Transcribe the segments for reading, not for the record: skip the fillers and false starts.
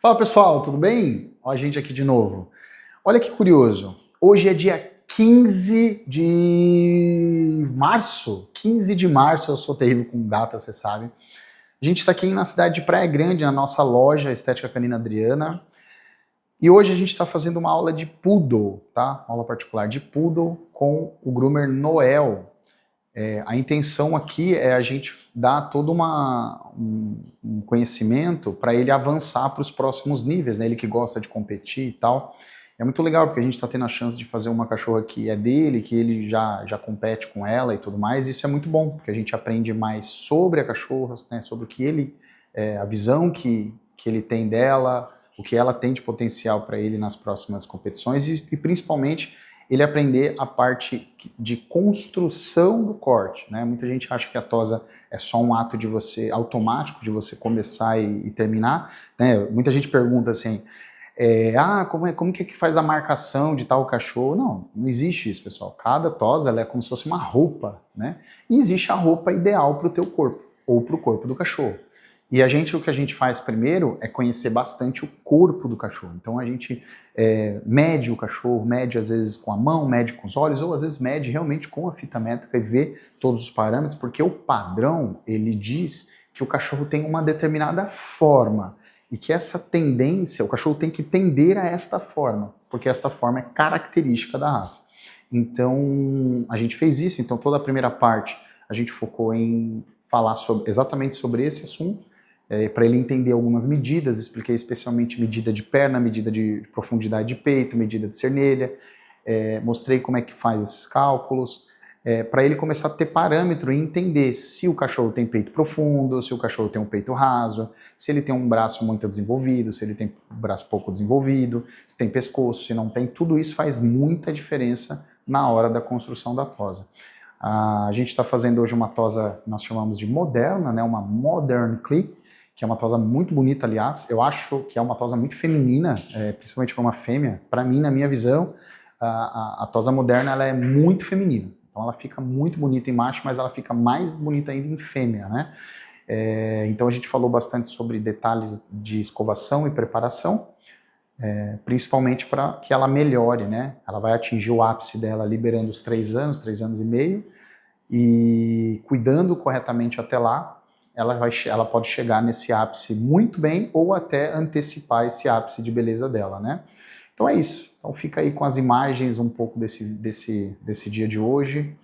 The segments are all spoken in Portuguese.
Fala pessoal, tudo bem? Ó, a gente aqui de novo. Olha que curioso, hoje é dia 15 de março. 15 de março, eu sou terrível com data, você sabe. A gente está aqui na cidade de Praia Grande, na nossa loja Estética Canina Adriana. E hoje a gente está fazendo uma aula de Poodle, tá? Uma aula particular de Poodle com o groomer Noel. A intenção aqui é a gente dar todo um conhecimento para ele avançar para os próximos níveis, né? Ele que gosta de competir e tal. É muito legal, porque a gente está tendo a chance de fazer uma cachorra que é dele, que ele já compete com ela e tudo mais. Isso é muito bom, porque a gente aprende mais sobre a cachorra, né? Sobre o que ele, a visão que ele tem dela, o que ela tem de potencial para ele nas próximas competições e principalmente ele aprender a parte de construção do corte, né? Muita gente acha que a tosa é só um ato de você, automático, de você começar e terminar, né? Muita gente pergunta assim, como que faz a marcação de tal cachorro? Não existe isso, pessoal. Cada tosa ela é como se fosse uma roupa, né? E existe a roupa ideal para o teu corpo, ou para o corpo do cachorro. E o que a gente faz primeiro é conhecer bastante o corpo do cachorro. Então a gente mede o cachorro, mede às vezes com a mão, mede com os olhos, ou às vezes mede realmente com a fita métrica e vê todos os parâmetros, porque o padrão, ele diz que o cachorro tem uma determinada forma e que essa tendência, o cachorro tem que tender a esta forma, porque esta forma é característica da raça. Então a gente fez isso, então toda a primeira parte a gente focou em falar exatamente sobre esse assunto, para ele entender algumas medidas, expliquei especialmente medida de perna, medida de profundidade de peito, medida de cernelha, mostrei como é que faz esses cálculos, para ele começar a ter parâmetro e entender se o cachorro tem peito profundo, se o cachorro tem um peito raso, se ele tem um braço muito desenvolvido, se ele tem um braço pouco desenvolvido, se tem pescoço, se não tem, tudo isso faz muita diferença na hora da construção da tosa. A gente está fazendo hoje uma tosa que nós chamamos de moderna, né, uma Modern Clip, que é uma tosa muito bonita, aliás. Eu acho que é uma tosa muito feminina, principalmente para uma fêmea. Para mim, na minha visão, a tosa moderna ela é muito feminina. Então ela fica muito bonita em macho, mas ela fica mais bonita ainda em fêmea, né? Então a gente falou bastante sobre detalhes de escovação e preparação, principalmente para que ela melhore, né? Ela vai atingir o ápice dela liberando os 3 anos e meio, e cuidando corretamente até lá, ela pode chegar nesse ápice muito bem ou até antecipar esse ápice de beleza dela, né? Então é isso. Então fica aí com as imagens um pouco desse dia de hoje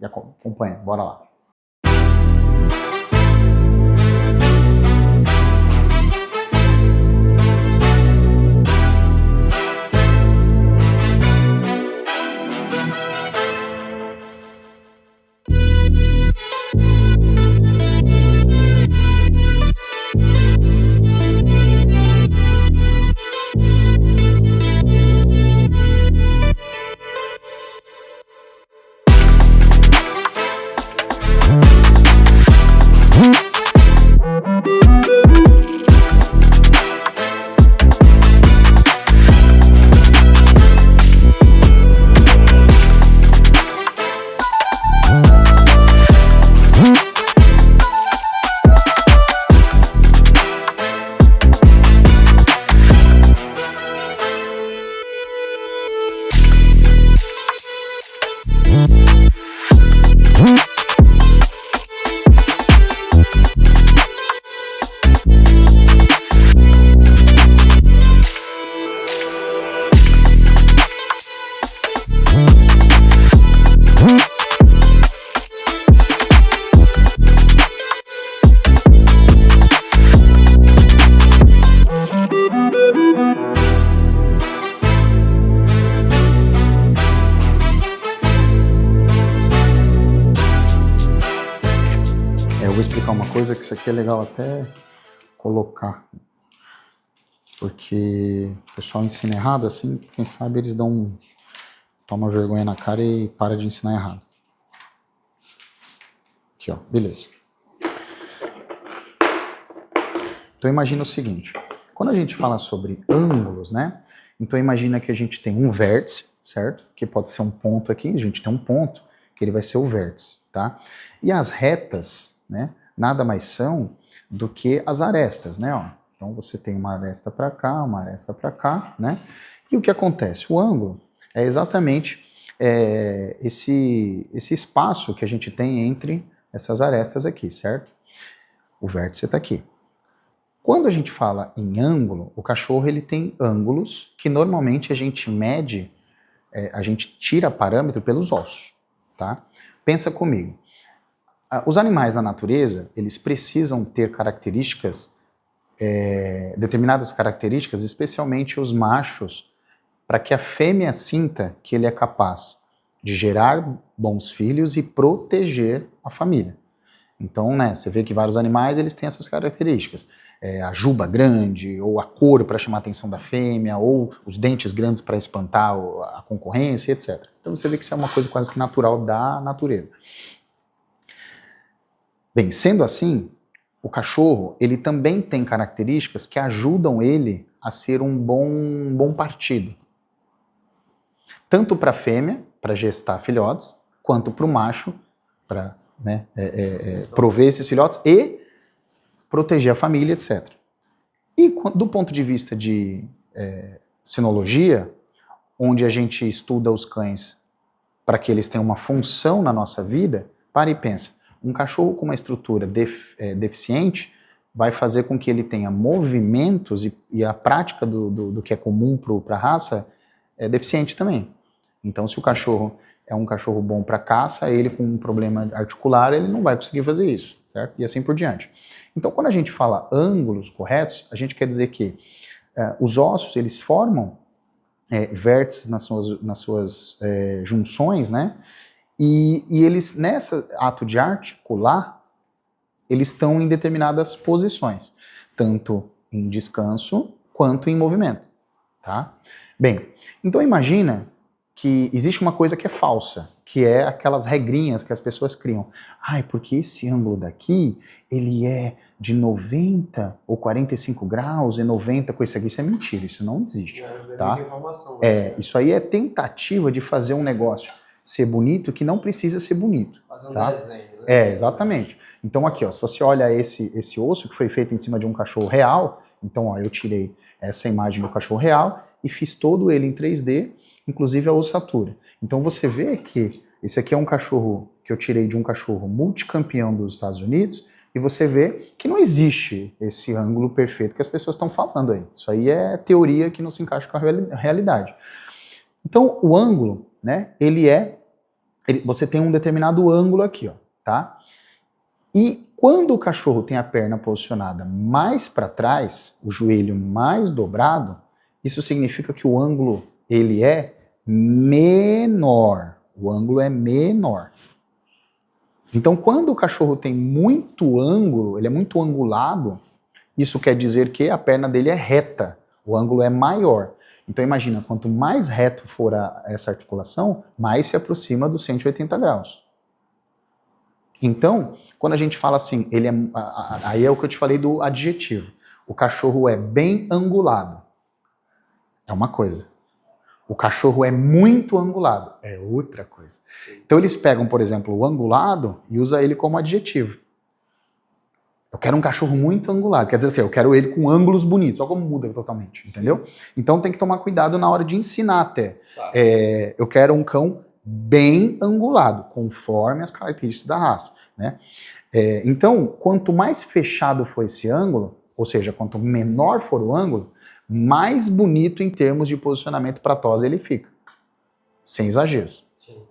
e acompanha, bora lá. Eu vou explicar uma coisa, que isso aqui é legal até colocar, porque o pessoal ensina errado, assim, quem sabe eles toma vergonha na cara e para de ensinar errado. Aqui, ó, beleza. Então imagina o seguinte, quando a gente fala sobre ângulos, né, então imagina que a gente tem um vértice, certo? Que pode ser um ponto aqui, a gente tem um ponto, que ele vai ser o vértice, tá? E as retas, né, nada mais são do que as arestas, né, ó. Então você tem uma aresta para cá, uma aresta para cá, né? E o que acontece? O ângulo é exatamente esse espaço que a gente tem entre essas arestas aqui, certo? O vértice está aqui. Quando a gente fala em ângulo, o cachorro ele tem ângulos que normalmente a gente mede, a gente tira parâmetro pelos ossos, tá? Pensa comigo. Os animais na natureza, eles precisam ter características, determinadas características, especialmente os machos, para que a fêmea sinta que ele é capaz de gerar bons filhos e proteger a família. Então, né, você vê que vários animais eles têm essas características. A juba grande, ou a cor para chamar a atenção da fêmea, ou os dentes grandes para espantar a concorrência, etc. Então você vê que isso é uma coisa quase que natural da natureza. Bem, sendo assim, o cachorro ele também tem características que ajudam ele a ser um bom partido. Tanto para a fêmea, para gestar filhotes, quanto para o macho, para prover esses filhotes e proteger a família, etc. E do ponto de vista de sinologia, onde a gente estuda os cães para que eles tenham uma função na nossa vida, para e pensa, um cachorro com uma estrutura deficiente vai fazer com que ele tenha movimentos e a prática do que é comum para a raça é deficiente também. Então, se o cachorro é um cachorro bom para caça, ele com um problema articular, ele não vai conseguir fazer isso, certo? E assim por diante. Então, quando a gente fala ângulos corretos, a gente quer dizer que os ossos, eles formam vértices nas suas junções, né? E eles, nesse ato de articular, eles estão em determinadas posições, tanto em descanso quanto em movimento, tá? Bem, então imagina que existe uma coisa que é falsa, que é aquelas regrinhas que as pessoas criam. Porque esse ângulo daqui, ele é de 90 ou 45 graus e 90 com isso aqui. Isso é mentira, isso não existe, tá? Isso aí é tentativa de fazer um negócio ser bonito que não precisa ser bonito. Fazer um tá? desenho, né? Exatamente. Então aqui, ó, se você olha esse osso que foi feito em cima de um cachorro real, então ó, eu tirei essa imagem do cachorro real e fiz todo ele em 3D, inclusive a ossatura. Então você vê que esse aqui é um cachorro que eu tirei de um cachorro multicampeão dos Estados Unidos, e você vê que não existe esse ângulo perfeito que as pessoas estão falando aí. Isso aí é teoria que não se encaixa com a realidade. Então o ângulo, né, você tem um determinado ângulo aqui, ó, tá? E quando o cachorro tem a perna posicionada mais para trás, o joelho mais dobrado, isso significa que o ângulo ele é menor. O ângulo é menor. Então, quando o cachorro tem muito ângulo, ele é muito angulado, isso quer dizer que a perna dele é reta, o ângulo é maior. Então, imagina, quanto mais reto for essa articulação, mais se aproxima dos 180 graus. Então, quando a gente fala assim, aí é o que eu te falei do adjetivo. O cachorro é bem angulado. É uma coisa. O cachorro é muito angulado. É outra coisa. Sim. Então eles pegam, por exemplo, o angulado e usam ele como adjetivo. Eu quero um cachorro muito angulado. Quer dizer assim, eu quero ele com ângulos bonitos. Olha como muda totalmente, entendeu? Então tem que tomar cuidado na hora de ensinar até. Tá. Eu quero um cão bem angulado, conforme as características da raça, né? Então, quanto mais fechado for esse ângulo, ou seja, quanto menor for o ângulo, mais bonito em termos de posicionamento para tosa ele fica. Sem exageros. Sim.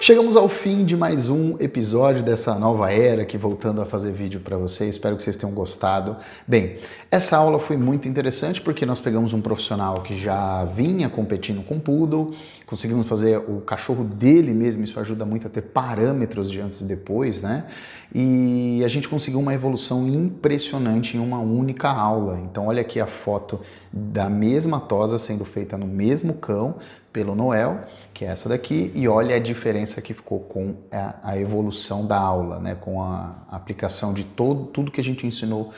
Chegamos ao fim de mais um episódio dessa nova era aqui, voltando a fazer vídeo para vocês. Espero que vocês tenham gostado. Bem, essa aula foi muito interessante porque nós pegamos um profissional que já vinha competindo com Poodle, conseguimos fazer o cachorro dele mesmo, isso ajuda muito a ter parâmetros de antes e depois, né? E a gente conseguiu uma evolução impressionante em uma única aula. Então olha aqui a foto da mesma tosa sendo feita no mesmo cão pelo Noel, que é essa daqui, e olha a diferença que ficou com a evolução da aula, né? Com a aplicação de tudo que a gente ensinou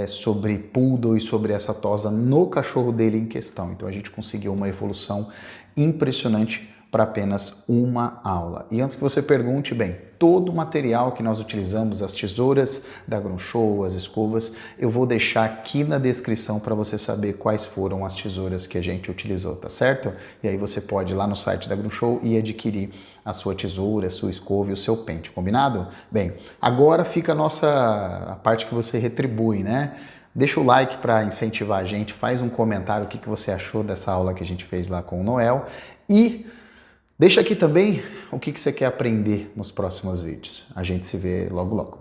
sobre Poodle e sobre essa tosa no cachorro dele em questão. Então a gente conseguiu uma evolução impressionante para apenas uma aula. E antes que você pergunte, bem, todo o material que nós utilizamos, as tesouras da Grunshow, as escovas, eu vou deixar aqui na descrição para você saber quais foram as tesouras que a gente utilizou, tá certo? E aí você pode ir lá no site da Grunshow e adquirir a sua tesoura, a sua escova e o seu pente, combinado? Bem, agora fica a parte que você retribui, né? Deixa o like para incentivar a gente, faz um comentário o que você achou dessa aula que a gente fez lá com o Noel e deixa aqui também o que você quer aprender nos próximos vídeos. A gente se vê logo logo.